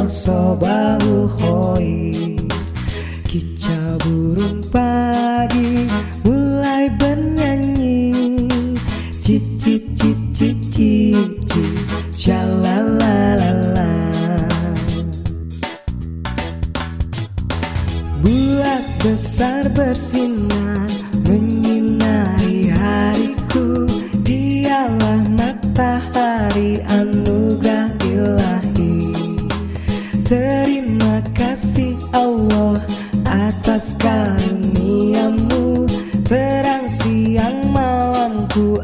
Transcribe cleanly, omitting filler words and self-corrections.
Allah sobahul khair. Kicau burung pagi mulai bernyanyi, cip cip cip cip cip cip, shalalalala. Bulan besar bersinar menyinari hariku, dialah matahari anugerah ilahi. Terima kasih Allah atas karuniamu, terang siang malamku